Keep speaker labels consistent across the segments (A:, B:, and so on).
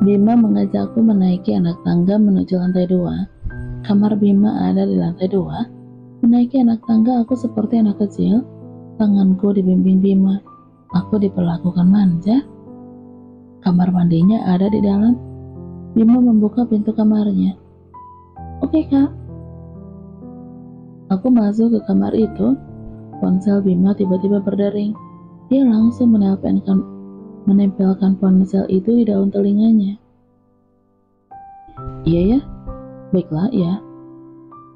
A: Bima mengajakku menaiki anak tangga menuju lantai 2. Kamar Bima ada di lantai 2. Menaiki anak tangga aku seperti anak kecil. Tanganku dibimbing Bima. Aku diperlakukan manja. Kamar mandinya ada di dalam. Bima membuka pintu kamarnya. Oke kak. Aku masuk ke kamar itu. Ponsel Bima tiba-tiba berdering. Dia langsung menempelkan ponsel itu di daun telinganya. Iya ya, baiklah ya.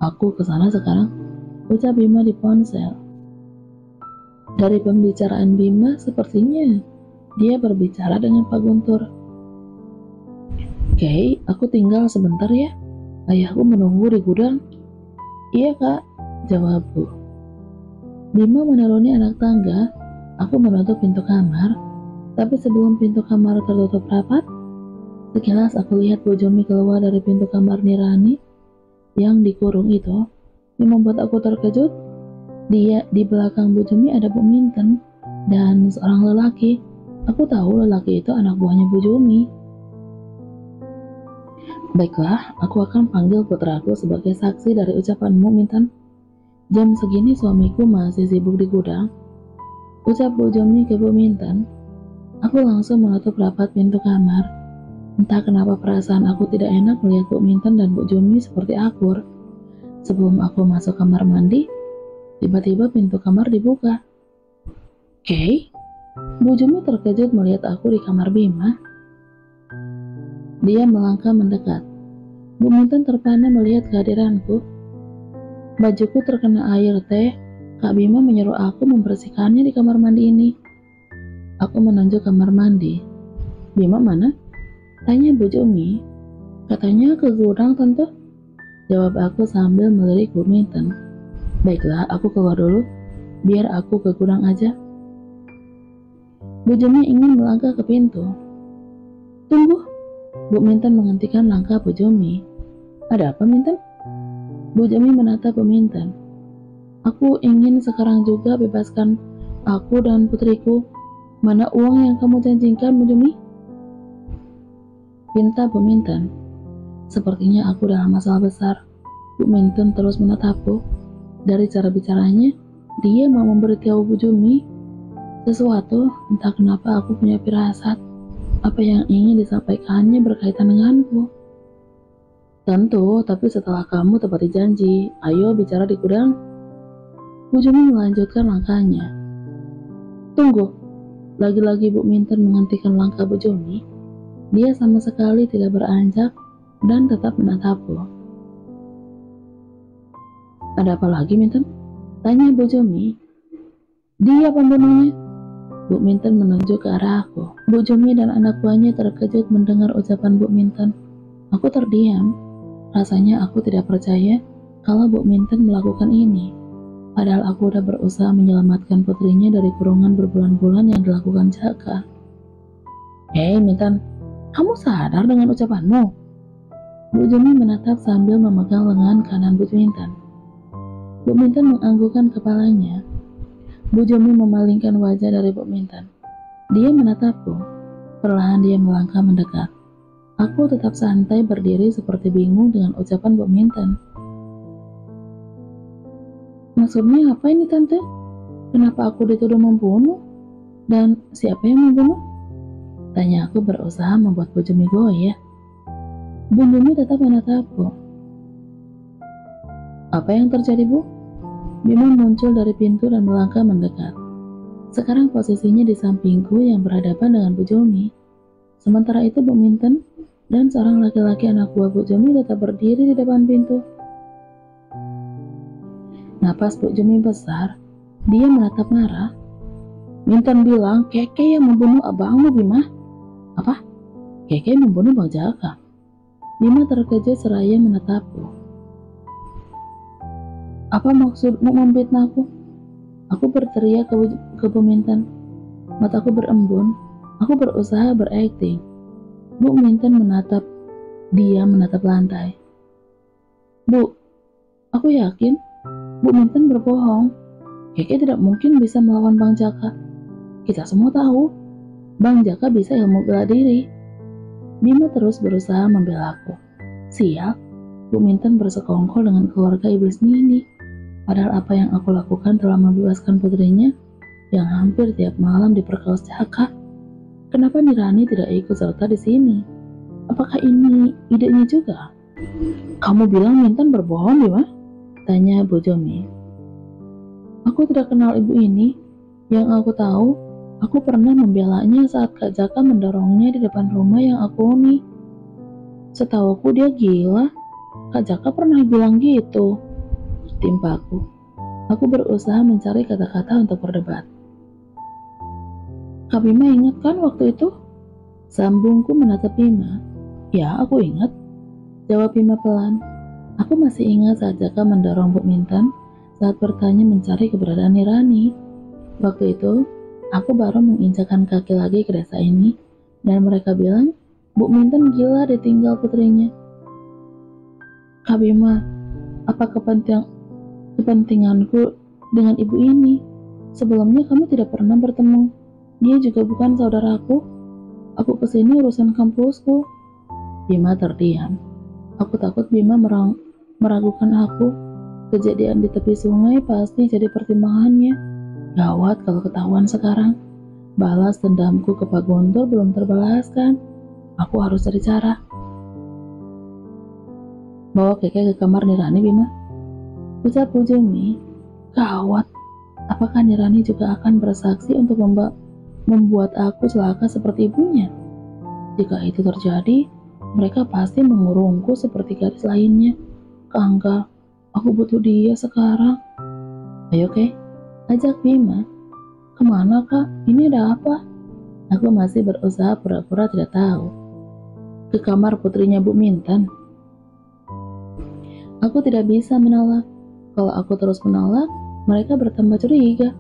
A: Aku kesana sekarang, ucap Bima di ponsel. Dari pembicaraan Bima, sepertinya dia berbicara dengan Pak Guntur. Oke, aku tinggal sebentar ya. Ayahku menunggu di gudang. Iya kak, jawabku. Bima menuruni anak tangga. Aku menutup pintu kamar. Tapi sebelum pintu kamar tertutup rapat, sekilas aku lihat Bu Jomi keluar dari pintu kamar Nirani yang dikurung itu. Yang membuat aku terkejut. Di belakang Bu Jomi ada Bu Minten dan seorang lelaki. Aku tahu lelaki itu anak buahnya Bu Jomi. Baiklah, aku akan panggil putraku sebagai saksi dari ucapanmu, Minten. Jam segini suamiku masih sibuk di gudang, ucap Bu Jomi ke Bu Minten. Aku langsung menutup rapat pintu kamar. Entah kenapa perasaan aku tidak enak melihat Bu Minten dan Bu Jomi seperti akur. Sebelum aku masuk kamar mandi, tiba-tiba pintu kamar dibuka. Oke, Bu Jomi terkejut melihat aku di kamar Bima. Dia melangkah mendekat. Bu Minten terpana melihat kehadiranku. Bajuku terkena air teh. Kak Bima menyuruh aku membersihkannya di kamar mandi ini. Aku menunjuk kamar mandi. Bima mana? Tanya Bu Jomi. Katanya ke gudang tante. Jawab aku sambil melirik Bu Minten. Baiklah, aku keluar dulu. Biar aku ke gudang aja. Bu Jomi ingin melangkah ke pintu. Tunggu. Bu Minten menghentikan langkah Bu Jomi. Ada apa, Minten? Bu Jomi menatap Bu Minten. Aku ingin sekarang juga bebaskan aku dan putriku. Mana uang yang kamu janjikan, Bu Jomi? Pinta Bu Minten. Sepertinya aku dalam masalah besar. Bu Minten terus menatapku. Dari cara bicaranya, dia mau memberitahu Bu Jomi sesuatu. Entah kenapa aku punya firasat. Apa yang ingin disampaikannya berkaitan denganku. Tentu, tapi setelah kamu tepati janji, ayo bicara di gudang. Bu Jomi melanjutkan langkahnya. Tunggu. Lagi-lagi Bu Minten menghentikan langkah Bu Jomi. Dia sama sekali tidak beranjak dan tetap menatapku. Ada apa lagi, Minten? Tanya Bu Jomi. Dia pembunuhnya. Bu Minten menunjuk ke arah aku. Bu Jomi dan anak buahnya terkejut mendengar ucapan Bu Minten. Aku terdiam. Rasanya aku tidak percaya kalau Bu Minten melakukan ini. Padahal aku udah berusaha menyelamatkan putrinya dari kurungan berbulan-bulan yang dilakukan Jaka. Hei Minten, kamu sadar dengan ucapanmu? Bu Jomi menatap sambil memegang lengan kanan Bu Minten. Bu Minten menganggukkan kepalanya. Bu Jomi memalingkan wajah dari Bu Minten. Dia menatapku. Perlahan dia melangkah mendekat. Aku tetap santai berdiri seperti bingung dengan ucapan Bu Minten. Maksudnya apa ini tante? Kenapa aku dituduh membunuh? Dan siapa yang membunuh? Tanya aku berusaha membuat Bu Jomi goyah. Bu Jomi tetap menatapku. Apa yang terjadi, Bu? Bima muncul dari pintu dan melangkah mendekat. Sekarang posisinya di sampingku yang berhadapan dengan Bu Jomi. Sementara itu Bu Minten dan seorang laki-laki anak buah Bu Jomi tetap berdiri di depan pintu. Napas Bu Jomi besar. Dia menatap marah. Minten bilang Keke yang membunuh abangmu, Bima. Apa? Keke membunuh Bang Jaka? Bima terkejut seraya menatapku. Apa maksudmu memfitnahku? Aku berteriak ke Bu Minten. Mataku berembun. Aku berusaha berakting. Bu Minten menatap. Dia menatap lantai. Bu, aku yakin Bu Minten berbohong. Keke tidak mungkin bisa melawan Bang Jaka. Kita semua tahu, Bang Jaka bisa ilmu bela diri. Bima terus berusaha membela aku. Sial, Bu Mintan bersekongkol dengan keluarga iblis ini. Padahal apa yang aku lakukan telah membebaskan putrinya yang hampir tiap malam diperkaos Jaka. Kenapa Nirani tidak ikut serta di sini? Apakah ini idenya juga? Kamu bilang Mintan berbohong, Bima? Tanya Bu Jomi. Aku tidak kenal ibu ini. Yang aku tahu, aku pernah membelanya saat Kak Jaka mendorongnya di depan rumah yang aku huni. Setahuku dia gila. Kak Jaka pernah bilang gitu. Timpaku. Aku berusaha mencari kata-kata untuk berdebat. Kak Bima ingat kan waktu itu? Sambungku menatap Bima. Ya, aku ingat. Jawab Bima pelan. Aku masih ingat saat Jaka mendorong Bu Mintan saat bertanya mencari keberadaan Nirani. Waktu itu, aku baru menginjakkan kaki lagi ke desa ini, dan mereka bilang, Bu Mintan gila ditinggal putrinya. Kak Bima, apa kepentinganku dengan ibu ini? Sebelumnya kami tidak pernah bertemu. Dia juga bukan saudaraku. Aku kesini urusan kampusku. Bima terdiam. Aku takut Bima meragukan aku. Kejadian di tepi sungai pasti jadi pertimbangannya. Gawat kalau ketahuan sekarang. Balas dendamku ke Pak Guntur belum terbalaskan. Aku harus cari cara. Bawa Keke ke kamar Nirani, Bima. Ucap Bu Jomi. Gawat. Apakah Nirani juga akan bersaksi untuk membuat aku celaka seperti ibunya? Jika itu terjadi, mereka pasti mengurungku seperti gadis lainnya. Kangga, aku butuh dia sekarang. Ayo, Kek. Ajak Bima. Kemana, Kak? Ini ada apa? Aku masih berusaha pura-pura tidak tahu. Ke kamar putrinya Bu Mintan. Aku tidak bisa menolak. Kalau aku terus menolak, mereka bertambah curiga.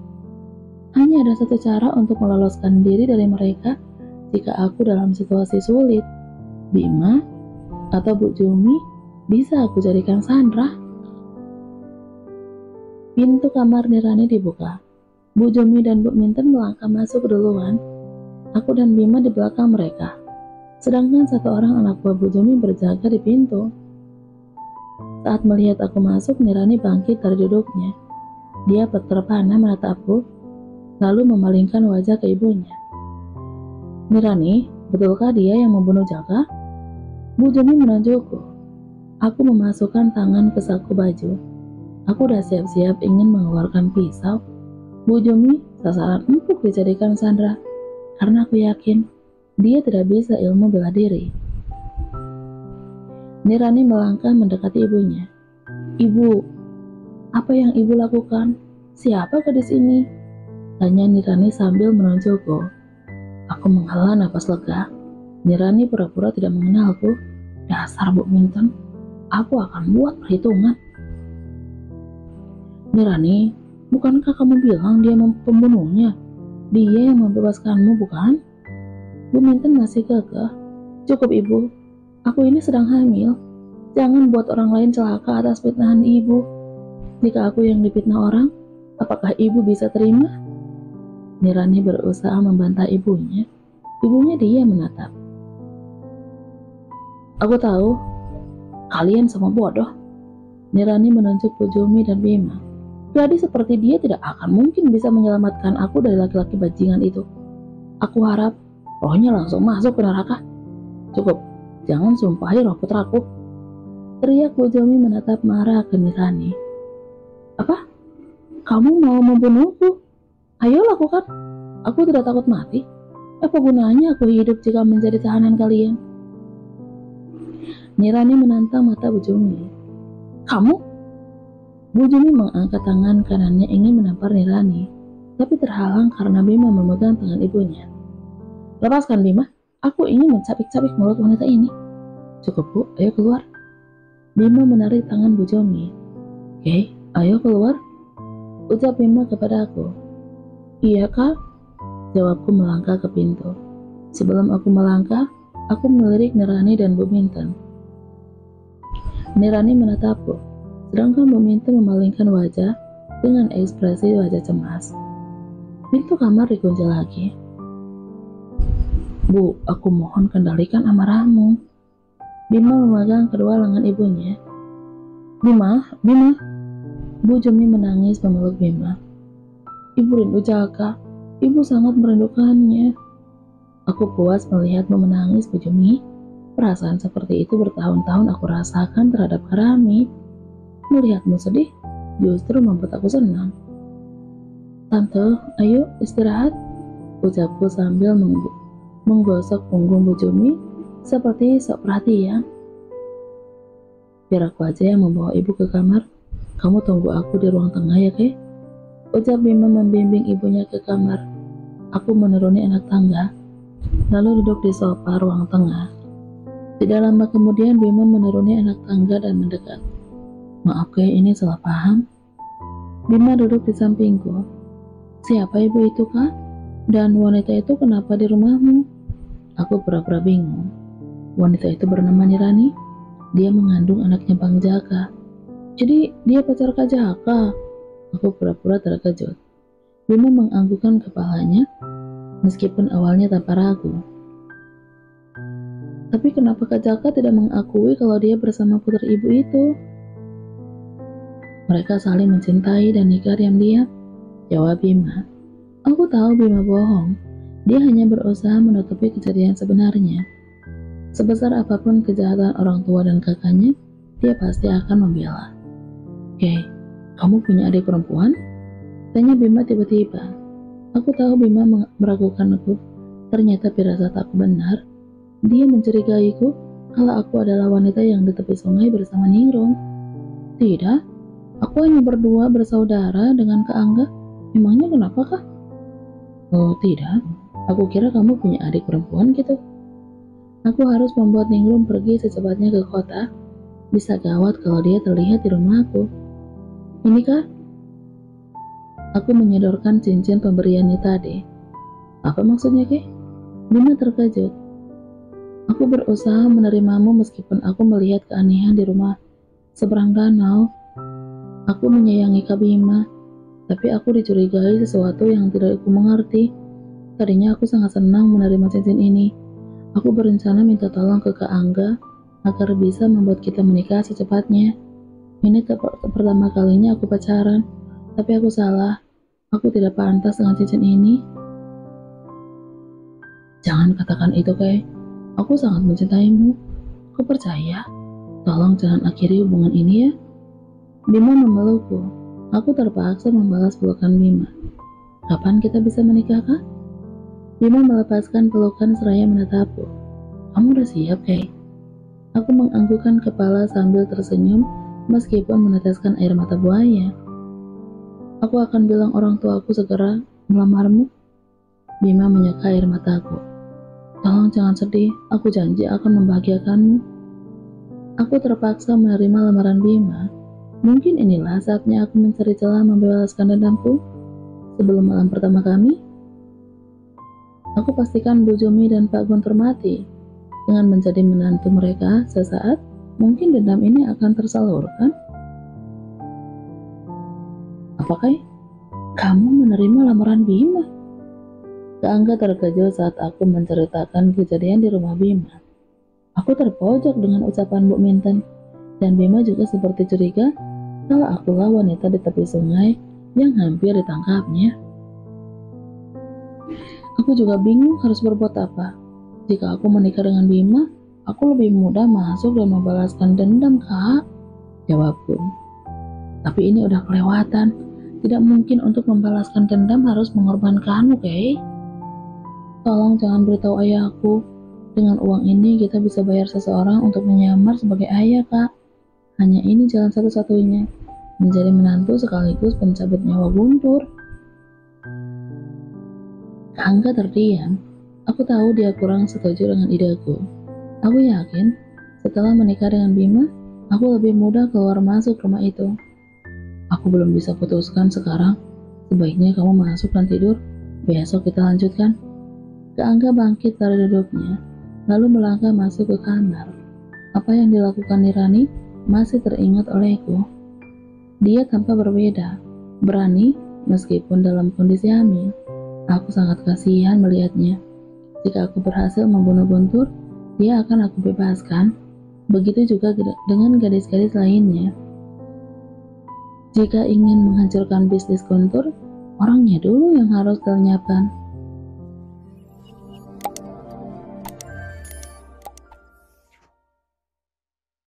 A: Hanya ada satu cara untuk meloloskan diri dari mereka jika aku dalam situasi sulit. Bima atau Bu Jumi bisa aku jadikan Sandra. Pintu kamar Nirani dibuka. Bu Jomi dan Bu Mintan melangkah masuk duluan. Aku dan Bima di belakang mereka. Sedangkan satu orang anak buah Bu Jomi berjaga di pintu. Saat melihat aku masuk, Nirani bangkit dari duduknya. Dia terpana menatapku, lalu memalingkan wajah ke ibunya. Nirani, betulkah dia yang membunuh Jaka? Bu Jomi menunjukku. Aku memasukkan tangan ke saku baju. Aku udah siap-siap ingin mengeluarkan pisau. Bu Jomi sasaran empuk dijadikan Sandra, karena aku yakin dia tidak bisa ilmu bela diri. Nirani melangkah mendekati ibunya. Ibu, apa yang ibu lakukan? Siapa gadis ini? Tanya Nirani sambil menunjukku. Aku menghela napas lega. Nirani pura-pura tidak mengenalku. Dasar Bu Mintan, aku akan buat perhitungan. Nirani, bukankah kamu bilang dia pembunuhnya? Dia yang membebaskanmu, bukan? Bu Mintan masih gagah. Cukup, Ibu. Aku ini sedang hamil. Jangan buat orang lain celaka atas fitnahan Ibu. Jika aku yang difitnah orang, apakah Ibu bisa terima? Nirani berusaha membantah ibunya. Ibunya dia menatap. Aku tahu, kalian semua bodoh. Nirani menunjuk Bu Jomi dan Bima. Gadis seperti dia tidak akan mungkin bisa menyelamatkan aku dari laki-laki bajingan itu. Aku harap rohnya langsung masuk ke neraka. Cukup, jangan sumpahi roh putraku. Teriak Bu Jomi menatap marah ke Nirani. Apa? Kamu mau membunuhku? Ayo lakukan. Aku tidak takut mati. Apa gunanya aku hidup jika menjadi tahanan kalian? Nirani menantang mata Bu Jomi. Kamu? Bu Jomi mengangkat tangan kanannya ingin menampar Nirani, tapi terhalang karena Bima memegang tangan ibunya. Lepaskan Bima, aku ingin mencabik-cabik mulut wanita ini. Cukup Bu, ayo keluar. Bima menarik tangan Bu Jomi. Oke, ayo keluar. Ucap Bima kepada aku. Iya Kak, jawabku melangkah ke pintu. Sebelum aku melangkah, aku melirik Nirani dan Bu Mintan. Nirani menatapku, sedangkan Bu Mintan memalingkan wajah dengan ekspresi wajah cemas. Pintu kamar dikunci lagi. Bu, aku mohon kendalikan amarahmu. Bima memegang kedua lengan ibunya. Bima. Bu Jumi menangis memeluk Bima. Ibu rindu Jaka. Ibu sangat merindukannya. Aku puas melihatmu menangis, Bu Jumi. Perasaan seperti itu bertahun-tahun aku rasakan terhadap Karami. Melihatmu sedih justru membuat aku senang. Tante, ayo istirahat, ucapku sambil menggosok punggung Bu Jumi seperti sok perhatian. Biar aku aja yang membawa ibu ke kamar. Kamu tunggu aku di ruang tengah ya, Kek? Ucap Bima membimbing ibunya ke kamar. Aku menuruni anak tangga, lalu duduk di sofa ruang tengah. Tidak lama kemudian Bima menuruni anak tangga dan mendekat. Maaf Kek, ini salah paham. Bima duduk di sampingku. Siapa ibu itu, Kak? Dan wanita itu kenapa di rumahmu? Aku pura-pura bingung. Wanita itu bernama Nirani. Dia mengandung anaknya Bang Jaka. Jadi dia pacar Kak Jaka? Aku pura-pura terkejut. Bima menganggukkan kepalanya, meskipun awalnya tanpa ragu. Tapi kenapa Kak Jaka tidak mengakui kalau dia bersama putri ibu itu? Mereka saling mencintai dan nikah diam-diam, jawab Bima. Aku tahu Bima bohong. Dia hanya berusaha menutupi kejadian sebenarnya. Sebesar apapun kejahatan orang tua dan kakaknya, dia pasti akan membela. Oke, kamu punya adik perempuan? Tanya Bima tiba-tiba. Aku tahu Bima meragukan aku. Ternyata firasat aku benar. Dia mencurigaiku kalau aku adalah wanita yang di tepi sungai bersama Ningrum. Tidak, aku hanya berdua bersaudara dengan Kak Angga. Emangnya kenapa, Kak? Oh tidak, aku kira kamu punya adik perempuan gitu. Aku harus membuat Ningrum pergi secepatnya ke kota. Bisa gawat kalau dia terlihat di rumahku. Ini Kak? Aku menyodorkan cincin pemberiannya tadi. Apa maksudnya, Kek? Bima terkejut. Aku berusaha menerimamu meskipun aku melihat keanehan di rumah seberang danau. Aku menyayangi Kak Bima, tapi aku dicurigai sesuatu yang tidak aku mengerti. Tadinya aku sangat senang menerima cincin ini. Aku berencana minta tolong ke Kak Angga agar bisa membuat kita menikah secepatnya. Ini pertama kalinya aku pacaran, tapi aku salah. Aku tidak pantas dengan cincin ini. Jangan katakan itu, Kay. Aku sangat mencintaimu. Aku percaya. Tolong jangan akhiri hubungan ini ya. Bima memelukku. Aku terpaksa membalas pelukan Bima. Kapan kita bisa menikah, Kak? Bima melepaskan pelukan seraya menatapku. Kamu udah siap, Kay? Aku menganggukkan kepala sambil tersenyum meskipun meneteskan air mata buaya. Aku akan bilang orang tuaku segera melamarmu. Bima menyeka air mataku. Tolong jangan sedih, aku janji akan membahagiakanmu. Aku terpaksa menerima lamaran Bima. Mungkin inilah saatnya aku mencari celah membalaskan dendamku. Sebelum malam pertama kami, aku pastikan Bu Jumi dan Pak Guntur mati. Dengan menjadi menantu mereka sesaat, mungkin dendam ini akan tersalurkan. Apakah kamu menerima lamaran Bima? Kak Angga terkejut saat aku menceritakan kejadian di rumah Bima. Aku terpojok dengan ucapan Bu Minten, dan Bima juga seperti curiga kalau akulah wanita di tepi sungai yang hampir ditangkapnya. Aku juga bingung harus berbuat apa. Jika aku menikah dengan Bima, aku lebih mudah masuk dan membalaskan dendam, Kak, jawabku. Tapi ini udah kelewatan. Tidak mungkin untuk membalaskan dendam harus mengorbankanmu, Kay. Tolong jangan beritahu ayahku. Dengan uang ini kita bisa bayar seseorang untuk menyamar sebagai ayah, Kak. Hanya ini jalan satu-satunya. Menjadi menantu sekaligus pencabut nyawa Guntur. Kak Angga terdiam. Aku tahu dia kurang setuju dengan ideku. Aku yakin setelah menikah dengan Bima, aku lebih mudah keluar masuk rumah itu. Aku belum bisa putuskan sekarang. Sebaiknya kamu masuk dan tidur. Besok kita lanjutkan. Kak Angga bangkit dari duduknya, lalu melangkah masuk ke kamar. Apa yang dilakukan Nirani masih teringat olehku. Dia tampak berbeda, berani meskipun dalam kondisi hamil. Aku sangat kasihan melihatnya. Jika aku berhasil membunuh Guntur, dia akan aku bebaskan. Begitu juga dengan gadis-gadis lainnya. Jika ingin menghancurkan bisnis Guntur, orangnya dulu yang harus dilenyapkan.